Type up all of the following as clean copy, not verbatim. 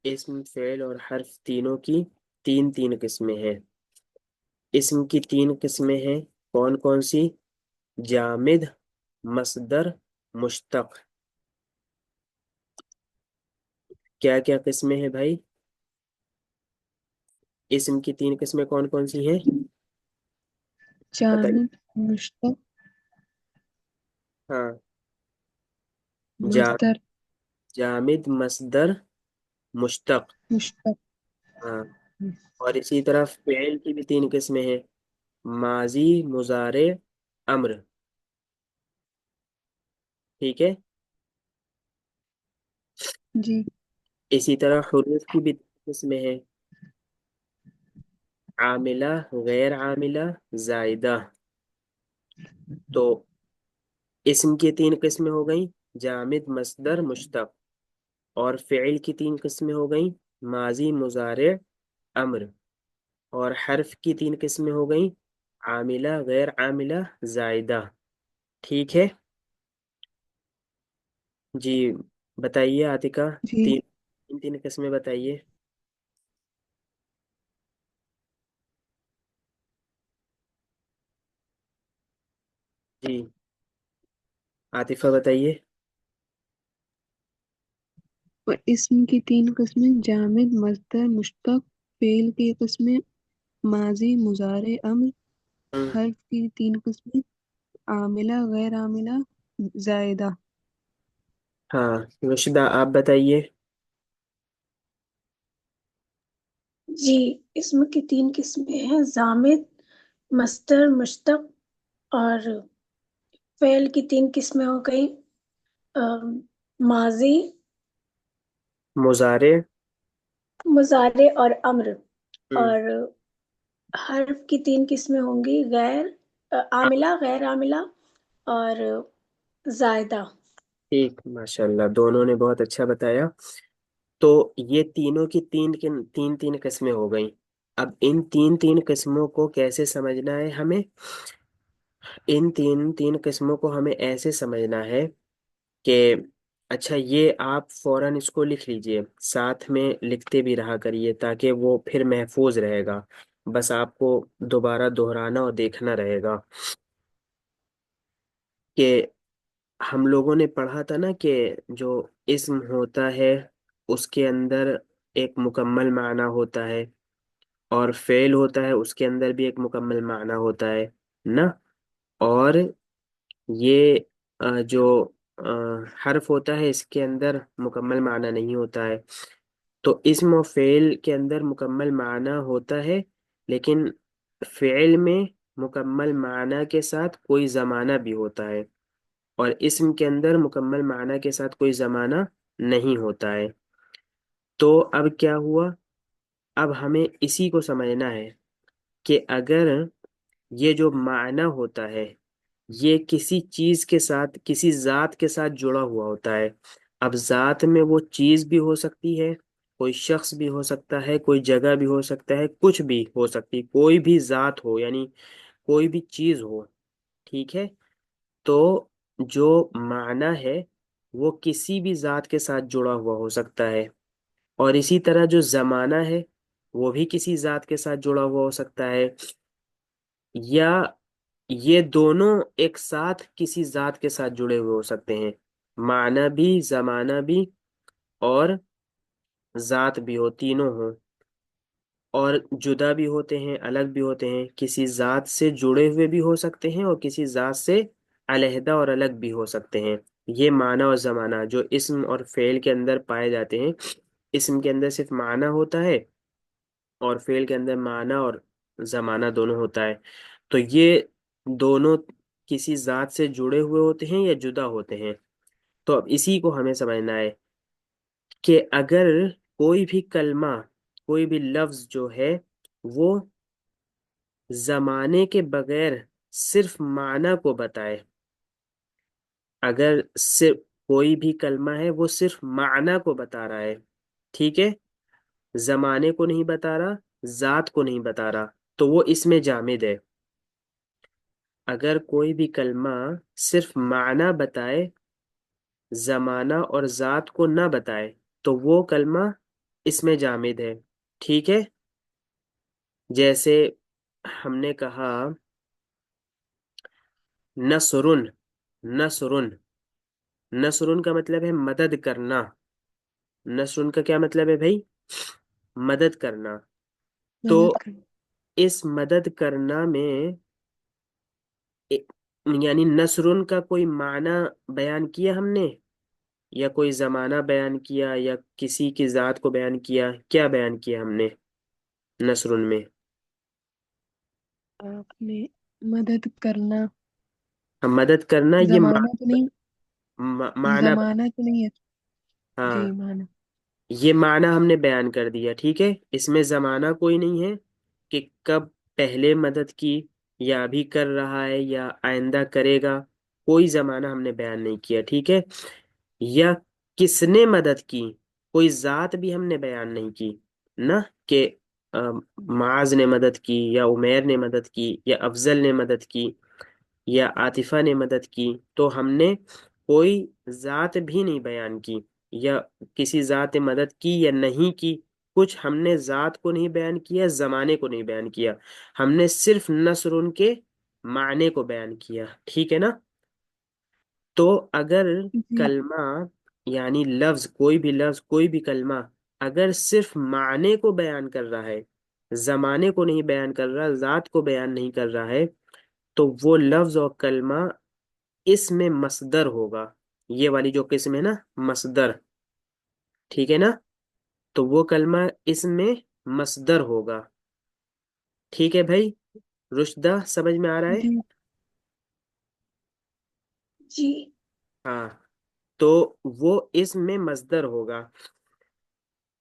اسم فعل اور حرف تینوں کی تین قسمیں ہیں۔ اسم کی تین قسمیں ہیں، کون کون سی؟ جامد، مصدر، مشتق۔ کیا کیا قسمیں ہیں بھائی؟ اسم کی تین قسمیں کون کون سی ہیں؟ بتائیے۔ جامد، مشتق، ہاں، مصدر، جامد، مصدر، مشتق۔ مشتق۔ ہاں، اور اسی طرح فعل کی بھی تین قسمیں ہیں، ماضی، مضارع، امر۔ ٹھیک ہے، جی۔ اسی طرح حروف کی بھی تین قسمیں ہیں، عاملہ، غیر عاملہ، زائدہ۔ تو اسم کی تین قسمیں ہو گئیں، جامد، مصدر، مشتق، اور فعل کی تین قسمیں ہو گئیں، ماضی، مضارع، امر، اور حرف کی تین قسمیں ہو گئیں، عاملہ، غیر عاملہ، زائدہ۔ ٹھیک ہے جی، بتائیے عاتقہ، جی، تین قسمیں بتائیے۔ جی، عاطفہ بتائیے۔ اور اسم کی تین قسمیں جامد، مصدر، مشتق، فعل کی قسمیں ماضی، مضارع، امر، ہم، حرف کی تین قسمیں عاملہ، غیر عاملہ، زائدہ۔ ہاں، رشدہ آپ بتائیے۔ جی، اسم کی تین قسمیں ہیں، جامد، مصدر، مشتق، اور فعل کی تین قسمیں ہو گئی، ماضی، مضارع، مضارع اور امر، ہم، اور حرف کی تین قسمیں ہوں گی، عاملہ، غیر عاملہ اور زائدہ۔ ٹھیک، ماشاء اللہ، دونوں نے بہت اچھا بتایا۔ تو یہ تینوں کی تین قسمیں ہو گئیں۔ اب ان تین قسموں کو کیسے سمجھنا ہے ہمیں؟ ان تین قسموں کو ہمیں ایسے سمجھنا ہے کہ اچھا، یہ آپ فوراً اس کو لکھ لیجئے، ساتھ میں لکھتے بھی رہا کریے تاکہ وہ پھر محفوظ رہے گا، بس آپ کو دوبارہ دہرانا اور دیکھنا رہے گا کہ ہم لوگوں نے پڑھا تھا نا کہ جو اسم ہوتا ہے اس کے اندر ایک مکمل معنی ہوتا ہے، اور فعل ہوتا ہے اس کے اندر بھی ایک مکمل معنی ہوتا ہے نا، اور یہ جو حرف ہوتا ہے اس کے اندر مکمل معنی نہیں ہوتا ہے۔ تو اسم و فعل کے اندر مکمل معنی ہوتا ہے، لیکن فعل میں مکمل معنی کے ساتھ کوئی زمانہ بھی ہوتا ہے، اور اسم کے اندر مکمل معنی کے ساتھ کوئی زمانہ نہیں ہوتا ہے۔ تو اب کیا ہوا؟ اب ہمیں اسی کو سمجھنا ہے کہ اگر یہ جو معنی ہوتا ہے یہ کسی چیز کے ساتھ، کسی ذات کے ساتھ جڑا ہوا ہوتا ہے۔ اب ذات میں وہ چیز بھی ہو سکتی ہے، کوئی شخص بھی ہو سکتا ہے، کوئی جگہ بھی ہو سکتا ہے، کچھ بھی ہو سکتی، کوئی بھی ذات ہو، یعنی کوئی بھی چیز ہو۔ ٹھیک ہے، تو جو معنی ہے وہ کسی بھی ذات کے ساتھ جڑا ہوا ہو سکتا ہے، اور اسی طرح جو زمانہ ہے وہ بھی کسی ذات کے ساتھ جڑا ہوا ہو سکتا ہے، یا یہ دونوں ایک ساتھ کسی ذات کے ساتھ جڑے ہوئے ہو سکتے ہیں، معنی بھی، زمانہ بھی، اور ذات بھی ہو، تینوں ہوں، اور جدا بھی ہوتے ہیں، الگ بھی ہوتے ہیں، کسی ذات سے جڑے ہوئے بھی ہو سکتے ہیں اور کسی ذات سے علیحدہ اور الگ بھی ہو سکتے ہیں۔ یہ معنی اور زمانہ جو اسم اور فعل کے اندر پائے جاتے ہیں، اسم کے اندر صرف معنی ہوتا ہے اور فعل کے اندر معنی اور زمانہ دونوں ہوتا ہے۔ تو یہ دونوں کسی ذات سے جڑے ہوئے ہوتے ہیں یا جدا ہوتے ہیں۔ تو اب اسی کو ہمیں سمجھنا ہے کہ اگر کوئی بھی کلمہ، کوئی بھی لفظ جو ہے وہ زمانے کے بغیر صرف معنی کو بتائے، اگر صرف کوئی بھی کلمہ ہے وہ صرف معنی کو بتا رہا ہے، ٹھیک ہے، زمانے کو نہیں بتا رہا، ذات کو نہیں بتا رہا، تو وہ اس میں جامد ہے۔ اگر کوئی بھی کلمہ صرف معنی بتائے، زمانہ اور ذات کو نہ بتائے، تو وہ کلمہ اس میں جامد ہے، ٹھیک ہے؟ جیسے ہم نے کہا نصرن، نصرن، نصرن کا مطلب ہے مدد کرنا، نصرن کا کیا مطلب ہے بھائی؟ مدد کرنا۔ تو مدد کرنا۔ اس مدد کرنا میں یعنی نصرن کا کوئی معنی بیان کیا ہم نے، یا کوئی زمانہ بیان کیا، یا کسی کی ذات کو بیان کیا؟ کیا بیان کیا ہم نے نصرن میں؟ آپ نے مدد کرنا، ہم مدد کرنا یہ زمانہ تو نہیں، معنی، زمانہ تو نہیں ہے؟ ہاں جی معنی۔ یہ معنی ہم نے بیان کر دیا، ٹھیک ہے؟ اس میں زمانہ کوئی نہیں ہے کہ کب پہلے مدد کی، یا ابھی کر رہا ہے، یا آئندہ کرے گا، کوئی زمانہ ہم نے بیان نہیں کیا، ٹھیک ہے؟ یا کس نے مدد کی، کوئی ذات بھی ہم نے بیان نہیں کی نہ، کہ معاذ نے مدد کی، یا عمیر نے مدد کی، یا افضل نے مدد کی، یا عاطفہ نے مدد کی، تو ہم نے کوئی ذات بھی نہیں بیان کی، یا کسی ذات مدد کی یا نہیں کی، کچھ ہم نے ذات کو نہیں بیان کیا، زمانے کو نہیں بیان کیا، ہم نے صرف نصر ان کے معنی کو بیان کیا، ٹھیک ہے نا؟ تو اگر جی کلمہ یعنی لفظ، کوئی بھی لفظ، کوئی بھی کلمہ اگر صرف معنی کو بیان کر رہا ہے، زمانے کو نہیں بیان کر رہا، ذات کو بیان نہیں کر رہا ہے، تو وہ لفظ اور کلمہ اس میں مصدر ہوگا، یہ والی جو قسم ہے نا، مصدر، ٹھیک ہے نا؟ تو وہ کلمہ اس میں مصدر ہوگا، ٹھیک ہے بھائی؟ رشدہ سمجھ میں آ رہا ہے؟ جی جی ہاں، تو وہ اس میں مصدر ہوگا۔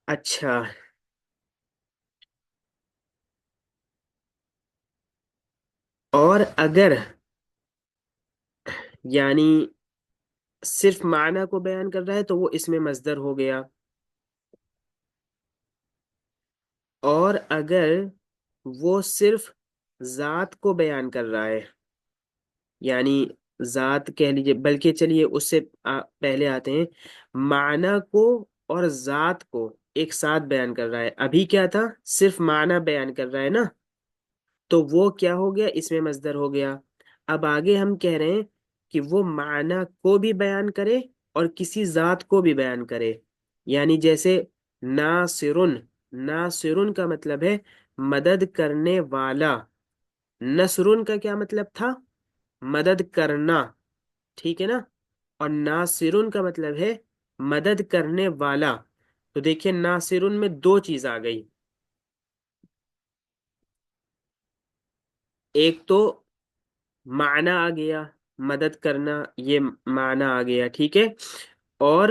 اچھا، اور اگر یعنی صرف معنی کو بیان کر رہا ہے تو وہ اس میں مصدر ہو گیا، اور اگر وہ صرف ذات کو بیان کر رہا ہے، یعنی ذات کہہ لیجیے، بلکہ چلیے اس سے پہلے آتے ہیں، معنی کو اور ذات کو ایک ساتھ بیان کر رہا ہے، ابھی کیا تھا؟ صرف معنی بیان کر رہا ہے نا، تو وہ کیا ہو گیا؟ اس میں مصدر ہو گیا۔ اب آگے ہم کہہ رہے ہیں کہ وہ معنی کو بھی بیان کرے اور کسی ذات کو بھی بیان کرے، یعنی جیسے ناصرن، ناصرن کا مطلب ہے مدد کرنے والا، نصرن کا کیا مطلب تھا؟ مدد کرنا، ٹھیک ہے نا؟ اور ناصرن کا مطلب ہے مدد کرنے والا۔ تو دیکھیے ناصرن میں دو چیز آ گئی، ایک تو معنی آ گیا، مدد کرنا، یہ معنی آ گیا، ٹھیک ہے؟ اور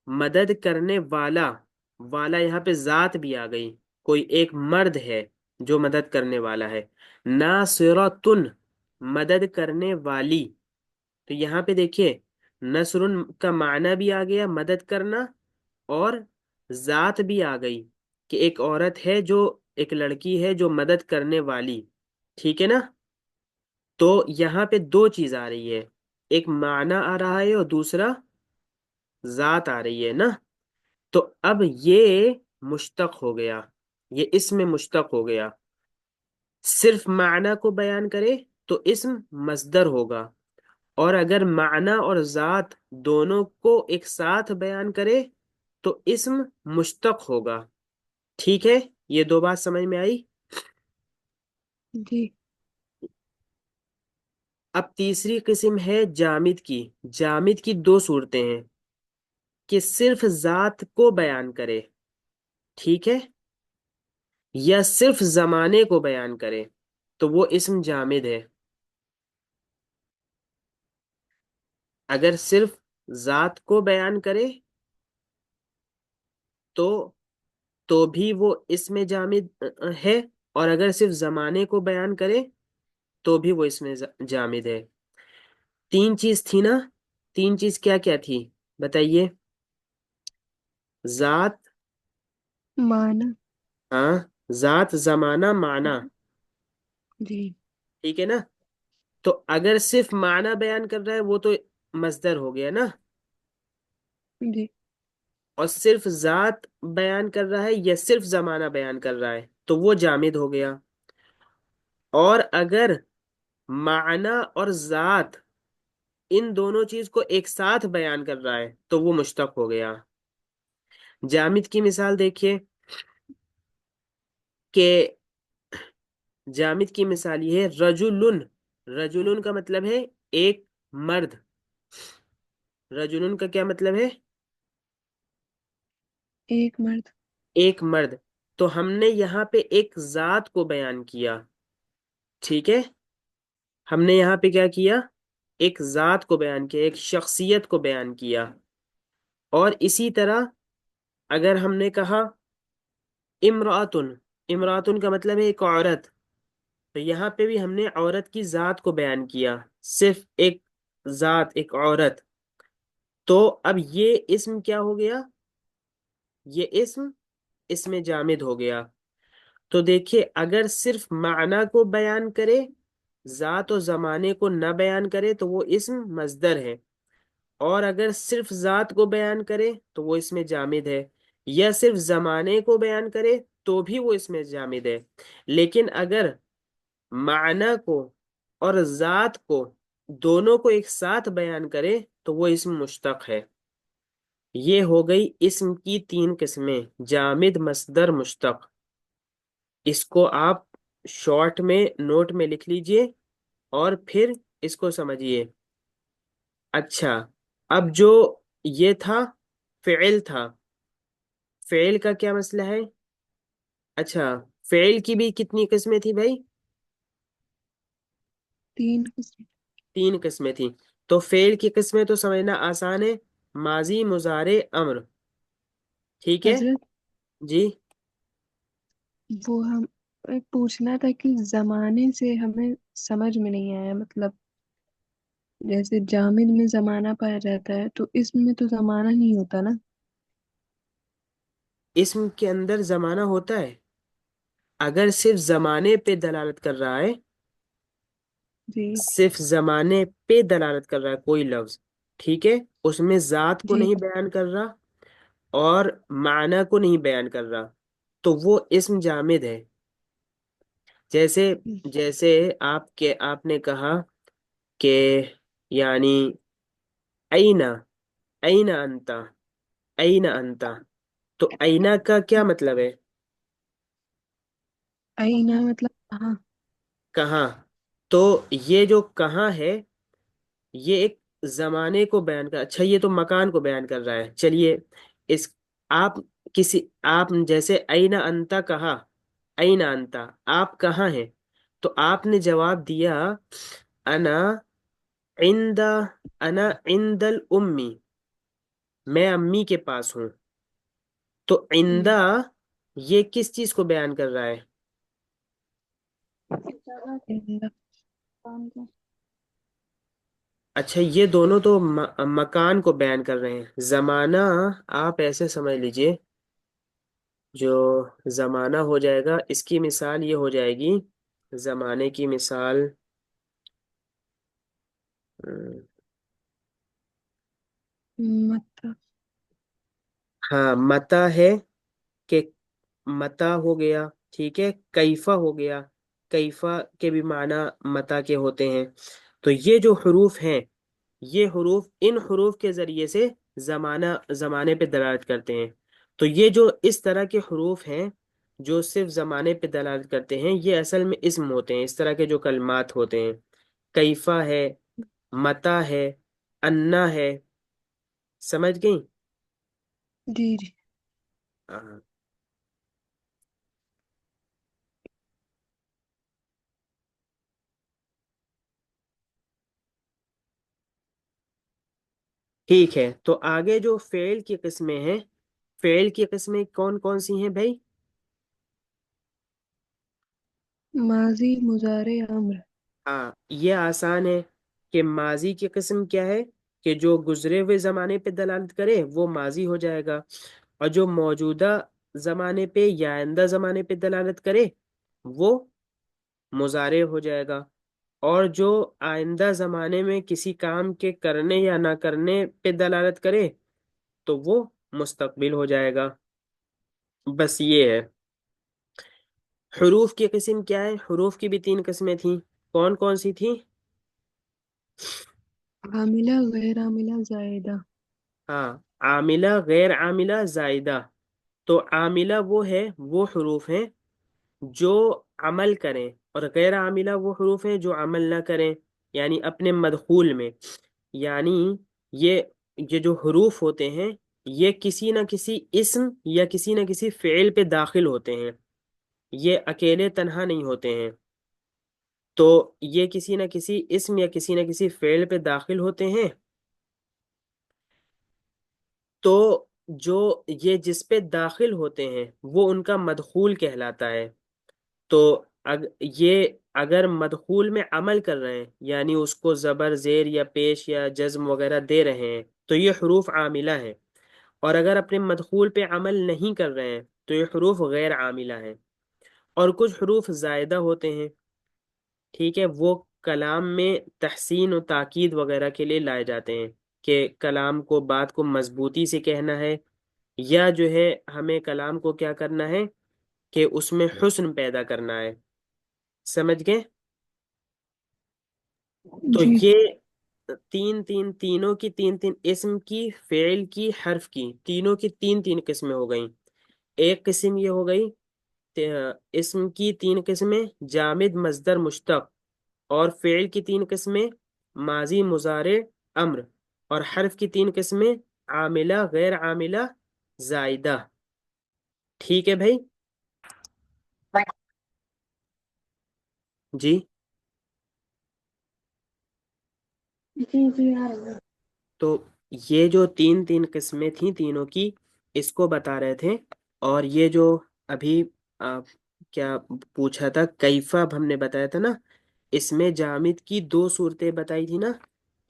مدد کرنے والا، والا یہاں پہ ذات بھی آ گئی، کوئی ایک مرد ہے جو مدد کرنے والا ہے، ناصرتن، مدد کرنے والی۔ تو یہاں پہ دیکھیے نصر کا معنی بھی آ گیا، مدد کرنا، اور ذات بھی آ گئی کہ ایک عورت ہے، جو ایک لڑکی ہے جو مدد کرنے والی، ٹھیک ہے نا؟ تو یہاں پہ دو چیز آ رہی ہے، ایک معنی آ رہا ہے اور دوسرا ذات آ رہی ہے نا؟ تو اب یہ مشتق ہو گیا، یہ اسم مشتق ہو گیا، صرف معنی کو بیان کرے تو اسم مصدر ہوگا، اور اگر معنی اور ذات دونوں کو ایک ساتھ بیان کرے تو اسم مشتق ہوگا، ٹھیک ہے؟ یہ دو بات سمجھ میں آئی؟ جی اب تیسری قسم ہے جامد کی، جامد کی دو صورتیں ہیں، کہ صرف ذات کو بیان کرے، ٹھیک ہے، یا صرف زمانے کو بیان کرے، تو وہ اسم جامد ہے۔ اگر صرف ذات کو بیان کرے تو بھی وہ اسم جامد ہے، اور اگر صرف زمانے کو بیان کرے تو بھی وہ اسم جامد ہے۔ تین چیز تھی نا؟ تین چیز کیا کیا تھی بتائیے؟ ذات، معنی۔ ہاں، ذات، زمانہ، معنی، جی ٹھیک ہے نا؟ تو اگر صرف معنی بیان کر رہا ہے وہ تو مصدر ہو گیا نا، جی اور صرف ذات بیان کر رہا ہے یا صرف زمانہ بیان کر رہا ہے تو وہ جامد ہو گیا. اور اگر معنی اور ذات ان دونوں چیز کو ایک ساتھ بیان کر رہا ہے تو وہ مشتق ہو گیا. جامد کی مثال دیکھیے کہ جامد کی مثال یہ ہے رجلن. رجلن کا مطلب ہے ایک مرد. رجلن کا کیا مطلب ہے؟ ایک مرد. ایک مرد. تو ہم نے یہاں پہ ایک ذات کو بیان کیا. ٹھیک ہے، ہم نے یہاں پہ کیا کیا؟ ایک ذات کو بیان کیا، ایک شخصیت کو بیان کیا. اور اسی طرح اگر ہم نے کہا امراتن. امراتن کا مطلب ہے ایک عورت. تو یہاں پہ بھی ہم نے عورت کی ذات کو بیان کیا، صرف ایک ذات، ایک عورت. تو اب یہ اسم کیا ہو گیا؟ یہ اسم جامد ہو گیا. تو دیکھیے اگر صرف معنی کو بیان کرے، ذات و زمانے کو نہ بیان کرے تو وہ اسم مصدر ہے. اور اگر صرف ذات کو بیان کرے تو وہ اسم جامد ہے، یا صرف زمانے کو بیان کرے تو بھی وہ اسم جامد ہے. لیکن اگر معنی کو اور ذات کو دونوں کو ایک ساتھ بیان کرے تو وہ اسم مشتق ہے. یہ ہو گئی اسم کی 3 قسمیں: جامد، مصدر، مشتق. اس کو آپ شارٹ میں نوٹ میں لکھ لیجئے اور پھر اس کو سمجھیے. اچھا، اب جو یہ تھا فعل تھا، فعل کا کیا مسئلہ ہے؟ اچھا، فعل کی بھی کتنی قسمیں تھی بھائی؟ 3 قسم. 3 قسمیں تھیں. تو فعل کی قسمیں تو سمجھنا آسان ہے: ماضی، مضارع، امر. ٹھیک ہے حضرت جی. وہ ہم پوچھنا تھا کہ زمانے سے ہمیں سمجھ میں نہیں آیا، مطلب جیسے جامد میں زمانہ پایا جاتا ہے تو اس میں تو زمانہ نہیں ہوتا نا. اسم کے اندر زمانہ ہوتا ہے اگر صرف زمانے پہ دلالت کر رہا ہے. جی صرف زمانے پہ دلالت کر رہا ہے کوئی لفظ، ٹھیک ہے، اس میں ذات کو جی نہیں بیان کر رہا اور معنی کو نہیں بیان کر رہا تو وہ اسم جامد ہے. جیسے جیسے آپ نے کہا کہ یعنی اینا، اینا انتا، اینا انتا. تو اینا کا کیا مطلب ہے؟ آئینہ مطلب کہاں. کہاں. تو یہ جو کہاں ہے یہ ایک زمانے کو بیان کر، اچھا یہ تو مکان کو بیان کر رہا ہے. چلیے اس آپ آپ جیسے اینا انتا کہا، اینا انتا آپ کہاں ہیں، تو آپ نے جواب دیا انا عند، انا عند الامی، میں امی کے پاس ہوں. تو عندہ یہ کس چیز کو بیان کر رہا ہے؟ اچھا یہ دونوں تو مکان کو بیان کر رہے ہیں. زمانہ آپ ایسے سمجھ لیجئے، جو زمانہ ہو جائے گا اس کی مثال یہ ہو جائے گی، زمانے کی مثال مطلب ہاں متا ہے کہ متا ہو گیا، ٹھیک ہے. کیفا ہو گیا، کیفا کے بھی معنی متا کے ہوتے ہیں. تو یہ جو حروف ہیں، یہ حروف ان حروف کے ذریعے سے زمانے پہ دلالت کرتے ہیں. تو یہ جو اس طرح کے حروف ہیں جو صرف زمانے پہ دلالت کرتے ہیں یہ اصل میں اسم ہوتے ہیں. اس طرح کے جو کلمات ہوتے ہیں، کیفا ہے، متا ہے، انا ہے. سمجھ گئیں؟ جی جی. ہاں. ٹھیک ہے، تو آگے جو فعل کی قسمیں ہیں، فعل کی قسمیں کون کون سی ہیں بھائی؟ ماضی، مضارع، امر. ہاں یہ آسان ہے کہ ماضی کی قسم کیا ہے کہ جو گزرے ہوئے زمانے پہ دلالت کرے وہ ماضی ہو جائے گا، اور جو موجودہ زمانے پہ یا آئندہ زمانے پہ دلالت کرے وہ مضارع ہو جائے گا، اور جو آئندہ زمانے میں کسی کام کے کرنے یا نہ کرنے پہ دلالت کرے تو وہ مستقبل ہو جائے گا. بس یہ ہے. حروف کی قسم کیا ہے؟ حروف کی بھی 3 قسمیں تھیں. کون کون سی تھیں؟ عاملہ غیر عاملہ زائدہ. ہاں، عاملہ غیر عاملہ زائدہ. تو عاملہ وہ ہے، وہ حروف ہیں جو عمل کریں، اور غیر عاملہ وہ حروف ہیں جو عمل نہ کریں، یعنی اپنے مدخول میں. یعنی یہ یہ جو حروف ہوتے ہیں یہ کسی نہ کسی اسم یا کسی نہ کسی فعل پہ داخل ہوتے ہیں، یہ اکیلے تنہا نہیں ہوتے ہیں. تو یہ کسی نہ کسی اسم یا کسی نہ کسی فعل پہ داخل ہوتے ہیں. تو جو یہ جس پہ داخل ہوتے ہیں وہ ان کا مدخول کہلاتا ہے. تو یہ اگر مدخول میں عمل کر رہے ہیں، یعنی اس کو زبر زیر یا پیش یا جزم وغیرہ دے رہے ہیں، تو یہ حروف عاملہ ہیں. اور اگر اپنے مدخول پہ عمل نہیں کر رہے ہیں تو یہ حروف غیر عاملہ ہیں. اور کچھ حروف زائدہ ہوتے ہیں، ٹھیک ہے، وہ کلام میں تحسین و تاکید وغیرہ کے لیے لائے جاتے ہیں، کہ کلام کو، بات کو مضبوطی سے کہنا ہے، یا جو ہے ہمیں کلام کو کیا کرنا ہے کہ اس میں حسن پیدا کرنا ہے. سمجھ گئے؟ تو جی. یہ تینوں کی تین اسم کی، فعل کی، حرف کی، تینوں کی 3 قسمیں ہو گئیں. ایک قسم یہ ہو گئی اسم کی 3 قسمیں، جامد مصدر مشتق. اور فعل کی 3 قسمیں، ماضی مضارع امر. اور حرف کی 3 قسمیں، عاملہ غیر عاملہ زائدہ. ٹھیک ہے بھائی؟ جی. جی جی آ رہی ہے. تو یہ جو 3 قسمیں تھیں تینوں کی، اس کو بتا رہے تھے. اور یہ جو ابھی کیا پوچھا تھا، کیفہ ہم نے بتایا تھا نا، اس میں جامد کی 2 صورتیں بتائی تھی نا،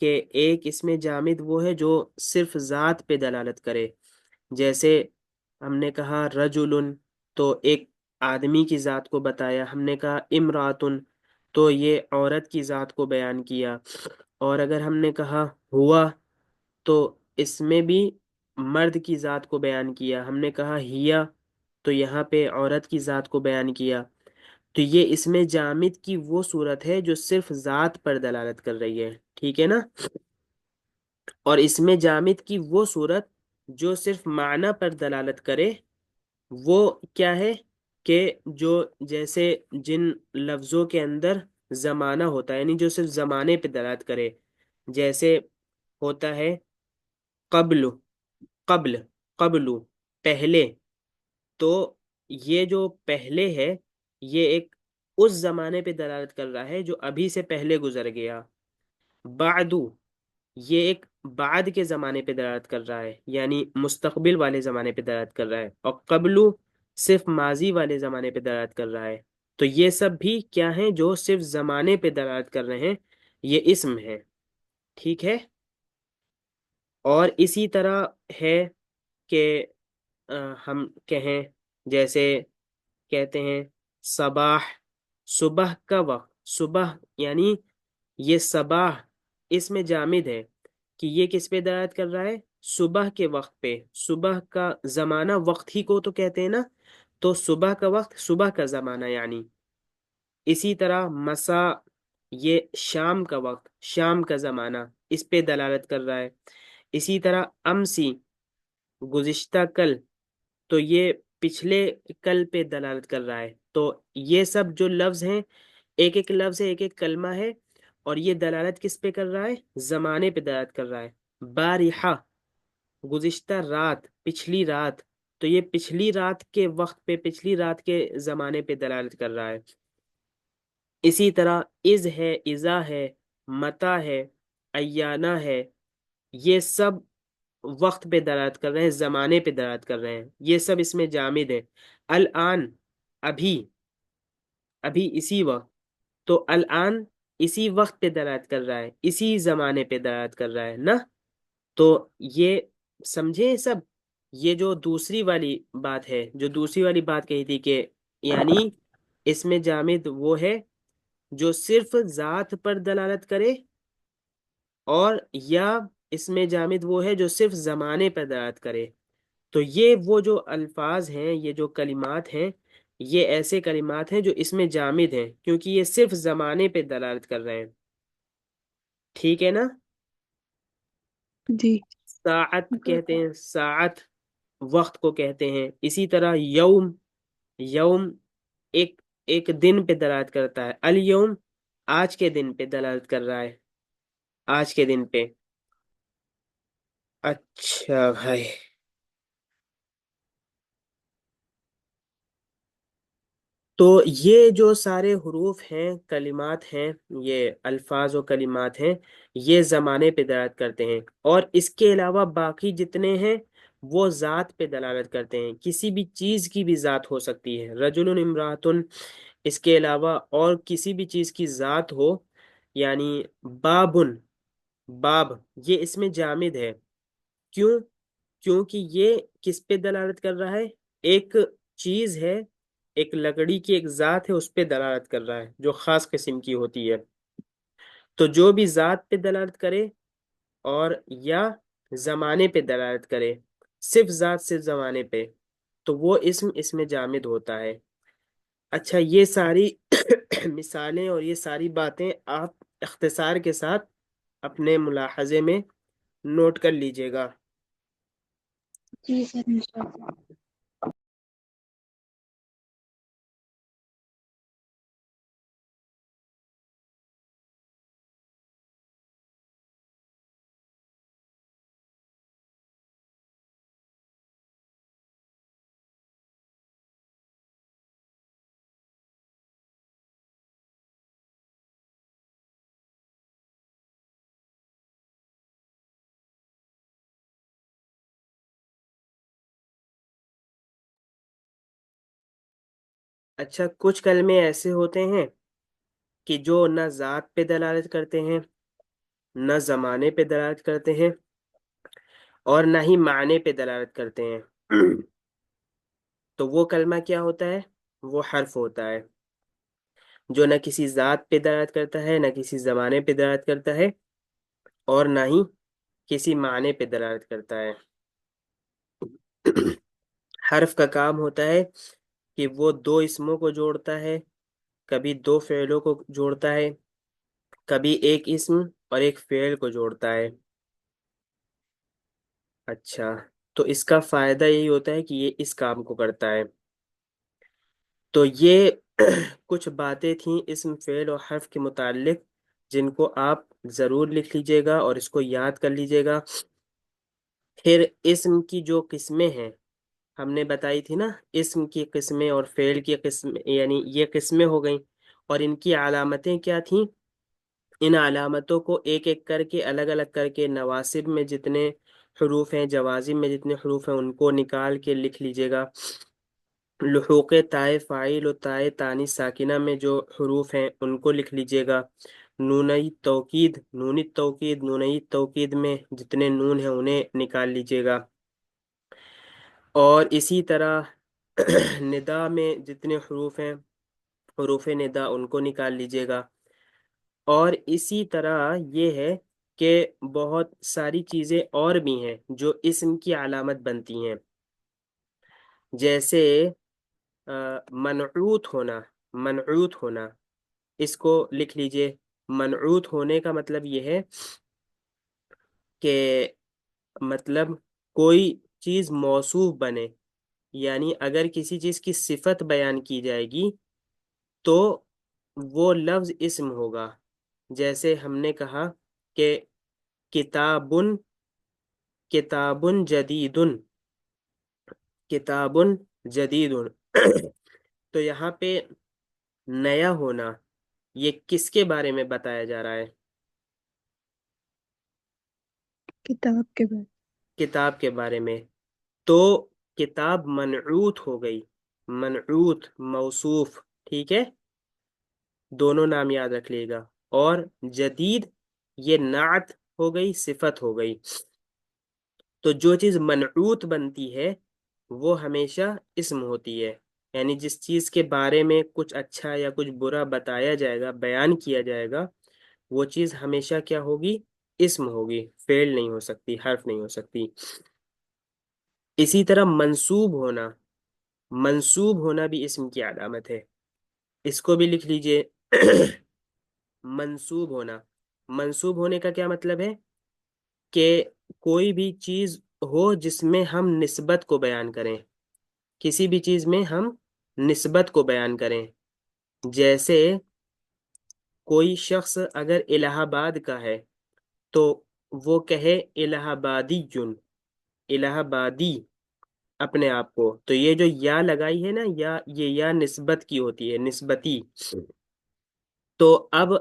کہ ایک اس میں جامد وہ ہے جو صرف ذات پہ دلالت کرے. جیسے ہم نے کہا رجل، تو ایک آدمی کی ذات کو بتایا. ہم نے کہا امراتن، تو یہ عورت کی ذات کو بیان کیا. اور اگر ہم نے کہا ہوا، تو اس میں بھی مرد کی ذات کو بیان کیا. ہم نے کہا ہیا، تو یہاں پہ عورت کی ذات کو بیان کیا. تو یہ اس میں جامد کی وہ صورت ہے جو صرف ذات پر دلالت کر رہی ہے. ٹھیک ہے نا؟ اور اس میں جامد کی وہ صورت جو صرف معنی پر دلالت کرے، وہ کیا ہے کہ جو جیسے جن لفظوں کے اندر زمانہ ہوتا ہے، یعنی جو صرف زمانے پہ دلالت کرے. جیسے ہوتا ہے قبل، قبل، قبل، پہلے. تو یہ جو پہلے ہے یہ ایک اس زمانے پہ دلالت کر رہا ہے جو ابھی سے پہلے گزر گیا. بعد، یہ ایک بعد کے زمانے پہ دلالت کر رہا ہے، یعنی مستقبل والے زمانے پہ دلالت کر رہا ہے. اور قبل صرف ماضی والے زمانے پہ دلالت کر رہا ہے. تو یہ سب بھی کیا ہیں؟ جو صرف زمانے پہ دلالت کر رہے ہیں، یہ اسم ہے. ٹھیک ہے؟ اور اسی طرح ہے کہ ہم کہیں، جیسے کہتے ہیں صباح، صبح کا وقت. صبح یعنی یہ صباح اس میں جامد ہے کہ یہ کس پہ دلالت کر رہا ہے؟ صبح کے وقت پہ. صبح کا زمانہ وقت ہی کو تو کہتے ہیں نا، تو صبح کا وقت، صبح کا زمانہ یعنی. اسی طرح مساء، یہ شام کا وقت، شام کا زمانہ، اس پہ دلالت کر رہا ہے. اسی طرح امسی، گزشتہ کل، تو یہ پچھلے کل پہ دلالت کر رہا ہے. تو یہ سب جو لفظ ہیں، ایک ایک لفظ ہے، ایک ایک کلمہ ہے، اور یہ دلالت کس پہ کر رہا ہے؟ زمانے پہ دلالت کر رہا ہے. بارحہ، گزشتہ رات، پچھلی رات، تو یہ پچھلی رات کے وقت پہ، پچھلی رات کے زمانے پہ دلالت کر رہا ہے. اسی طرح از ہے، ازا ہے، متا ہے، ایانہ ہے، یہ سب وقت پہ دلالت کر رہے ہیں، زمانے پہ دلالت کر رہے ہیں. یہ سب اس میں جامد ہے. الآن، ابھی، ابھی اسی وقت، تو الآن اسی وقت پہ دلالت کر رہا ہے، اسی زمانے پہ دلالت کر رہا ہے نا. تو یہ سمجھے سب. یہ جو دوسری والی بات ہے، جو دوسری والی بات کہی تھی کہ یعنی اس میں جامد وہ ہے جو صرف ذات پر دلالت کرے، اور یا اس میں جامد وہ ہے جو صرف زمانے پر دلالت کرے. تو یہ وہ جو الفاظ ہیں، یہ جو کلمات ہیں، یہ ایسے کلمات ہیں جو اس میں جامد ہیں، کیونکہ یہ صرف زمانے پہ دلالت کر رہے ہیں، ٹھیک ہے نا؟ جی ساعت کہتے ہیں، ساعت وقت کو کہتے ہیں. اسی طرح یوم، یوم ایک ایک دن پہ دلالت کرتا ہے. الیوم آج کے دن پہ دلالت کر رہا ہے، آج کے دن پہ. اچھا بھائی، تو یہ جو سارے حروف ہیں، کلمات ہیں، یہ الفاظ و کلمات ہیں، یہ زمانے پہ دلالت کرتے ہیں. اور اس کے علاوہ باقی جتنے ہیں وہ ذات پہ دلالت کرتے ہیں. کسی بھی چیز کی بھی ذات ہو سکتی ہے، رجل امراتن. اس کے علاوہ اور کسی بھی چیز کی ذات ہو، یعنی بابن، باب یہ اس میں جامد ہے. کیوں؟ کیونکہ یہ کس پہ دلالت کر رہا ہے؟ ایک چیز ہے، ایک لکڑی کی ایک ذات ہے، اس پہ دلالت کر رہا ہے جو خاص قسم کی ہوتی ہے. تو جو بھی ذات پہ دلالت کرے اور یا زمانے پہ دلالت کرے، صرف ذات صرف زمانے پہ، تو وہ اسم اس میں جامد ہوتا ہے. اچھا، یہ ساری مثالیں اور یہ ساری باتیں آپ اختصار کے ساتھ اپنے ملاحظے میں نوٹ کر لیجئے گا. جی سر، انشاءاللہ. اچھا، کچھ کلمے ایسے ہوتے ہیں کہ جو نہ ذات پہ دلالت کرتے ہیں، نہ زمانے پہ دلالت کرتے ہیں، اور نہ ہی معنی پہ دلالت کرتے ہیں. تو وہ کلمہ کیا ہوتا ہے؟ وہ حرف ہوتا ہے جو نہ کسی ذات پہ دلالت کرتا ہے، نہ کسی زمانے پہ دلالت کرتا ہے، اور نہ ہی کسی معنی پہ دلالت کرتا ہے. حرف کا کام ہوتا ہے کہ وہ دو اسموں کو جوڑتا ہے، کبھی دو فعلوں کو جوڑتا ہے، کبھی ایک اسم اور ایک فعل کو جوڑتا ہے. اچھا، تو اس کا فائدہ یہی ہوتا ہے کہ یہ اس کام کو کرتا ہے. تو یہ کچھ باتیں تھیں اسم، فعل اور حرف کے متعلق، جن کو آپ ضرور لکھ لیجئے گا اور اس کو یاد کر لیجئے گا. پھر اسم کی جو قسمیں ہیں ہم نے بتائی تھی نا، اسم کی قسمیں اور فعل کی قسم، یعنی یہ قسمیں ہو گئیں، اور ان کی علامتیں کیا تھیں. ان علامتوں کو ایک ایک کر کے، الگ الگ کر کے، نواسب میں جتنے حروف ہیں، جوازم میں جتنے حروف ہیں، ان کو نکال کے لکھ لیجئے گا. لحوق تائے فاعل و تائے تانیث ساکنہ میں جو حروف ہیں ان کو لکھ لیجئے گا. نونئی توکید، نونی توکید، نونئی توکید میں جتنے نون ہیں انہیں نکال لیجئے گا. اور اسی طرح ندا میں جتنے حروف ہیں، حروف ندا، ان کو نکال لیجئے گا. اور اسی طرح یہ ہے کہ بہت ساری چیزیں اور بھی ہیں جو اسم کی علامت بنتی ہیں، جیسے منعوت ہونا. منعوت ہونا اس کو لکھ لیجئے. منعوت ہونے کا مطلب یہ ہے کہ مطلب کوئی چیز موصوف بنے، یعنی اگر کسی چیز کی صفت بیان کی جائے گی تو وہ لفظ اسم ہوگا. جیسے ہم نے کہا کہ کتابن، کتابن جدیدن، کتابن جدیدن. تو یہاں پہ نیا ہونا یہ کس کے بارے میں بتایا جا رہا ہے؟ کتاب کے بعد. کتاب کے بارے میں. تو کتاب منعوت ہو گئی، منعوت موصوف، ٹھیک ہے، دونوں نام یاد رکھ لیے گا. اور جدید یہ نعت ہو گئی، صفت ہو گئی. تو جو چیز منعوت بنتی ہے وہ ہمیشہ اسم ہوتی ہے، یعنی جس چیز کے بارے میں کچھ اچھا یا کچھ برا بتایا جائے گا، بیان کیا جائے گا، وہ چیز ہمیشہ کیا ہوگی؟ اسم ہوگی، فعل نہیں ہو سکتی، حرف نہیں ہو سکتی. اسی طرح منسوب ہونا بھی اسم کی علامت ہے، اس کو بھی لکھ لیجئے۔ منسوب ہونا، منسوب ہونے کا کیا مطلب ہے؟ کہ کوئی بھی چیز ہو جس میں ہم نسبت کو بیان کریں، کسی بھی چیز میں ہم نسبت کو بیان کریں، جیسے کوئی شخص اگر الہ آباد کا ہے تو وہ کہے الہ آبادی جن، الہ آبادی اپنے آپ کو، تو یہ جو یا لگائی ہے نا، یہ یا نسبت کی ہوتی ہے، نسبتی۔ تو اب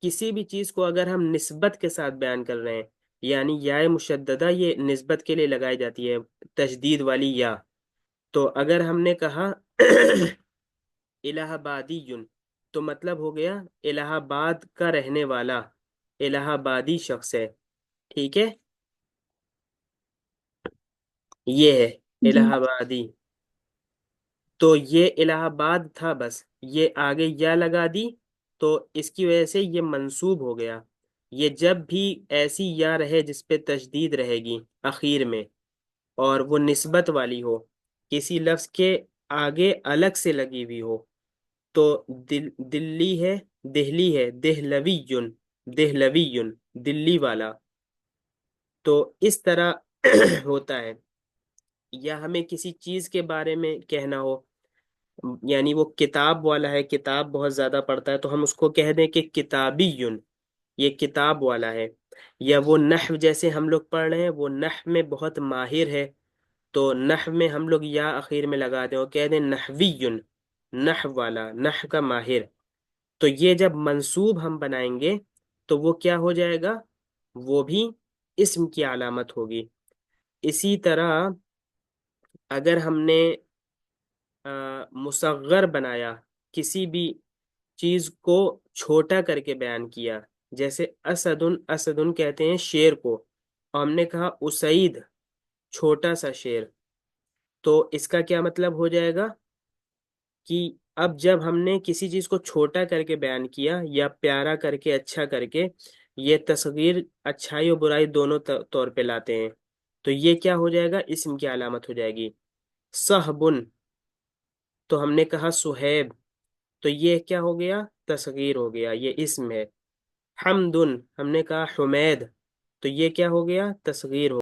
کسی بھی چیز کو اگر ہم نسبت کے ساتھ بیان کر رہے ہیں، یعنی یا مشددہ یہ نسبت کے لیے لگائی جاتی ہے، تشدید والی یا، تو اگر ہم نے کہا الہ آبادی یون، تو مطلب ہو گیا الہ آباد کا رہنے والا، الہ آبادی شخص ہے، ٹھیک ہے، یہ ہے الہ جی آبادی۔ تو یہ الہ آباد تھا، بس یہ آگے یا لگا دی تو اس کی وجہ سے یہ منسوب ہو گیا۔ یہ جب بھی ایسی یا رہے جس پہ تشدید رہے گی اخیر میں، اور وہ نسبت والی ہو، کسی لفظ کے آگے الگ سے لگی ہوئی ہو، تو دلی ہے، دہلی ہے، دہلوی یون، دہلوی یون، دلی والا، تو اس طرح ہوتا ہے۔ یا ہمیں کسی چیز کے بارے میں کہنا ہو، یعنی وہ کتاب والا ہے، کتاب بہت زیادہ پڑھتا ہے، تو ہم اس کو کہہ دیں کہ کتابی یون، یہ کتاب والا ہے۔ یا وہ نحو جیسے ہم لوگ پڑھ رہے ہیں، وہ نحو میں بہت ماہر ہے، تو نحو میں ہم لوگ یا اخیر میں لگا دیں اور کہہ دیں نحوی یون، نحو والا، نحو کا ماہر۔ تو یہ جب منصوب ہم بنائیں گے تو وہ کیا ہو جائے گا؟ وہ بھی اسم کی علامت ہوگی۔ اسی طرح اگر ہم نے مصغر بنایا، کسی بھی چیز کو چھوٹا کر کے بیان کیا، جیسے اسدن، اسدن کہتے ہیں شیر کو، اور ہم نے کہا اسعید، چھوٹا سا شیر، تو اس کا کیا مطلب ہو جائے گا کہ اب جب ہم نے کسی چیز کو چھوٹا کر کے بیان کیا یا پیارا کر کے، اچھا کر کے، یہ تصغیر اچھائی اور برائی دونوں طور پہ لاتے ہیں، تو یہ کیا ہو جائے گا؟ اسم کی علامت ہو جائے گی۔ صحبن، تو ہم نے کہا سہیب، تو یہ کیا ہو گیا؟ تصغیر ہو گیا، یہ اسم ہے۔ حمدن، ہم نے کہا حمید، تو یہ کیا ہو گیا؟ تصغیر ہو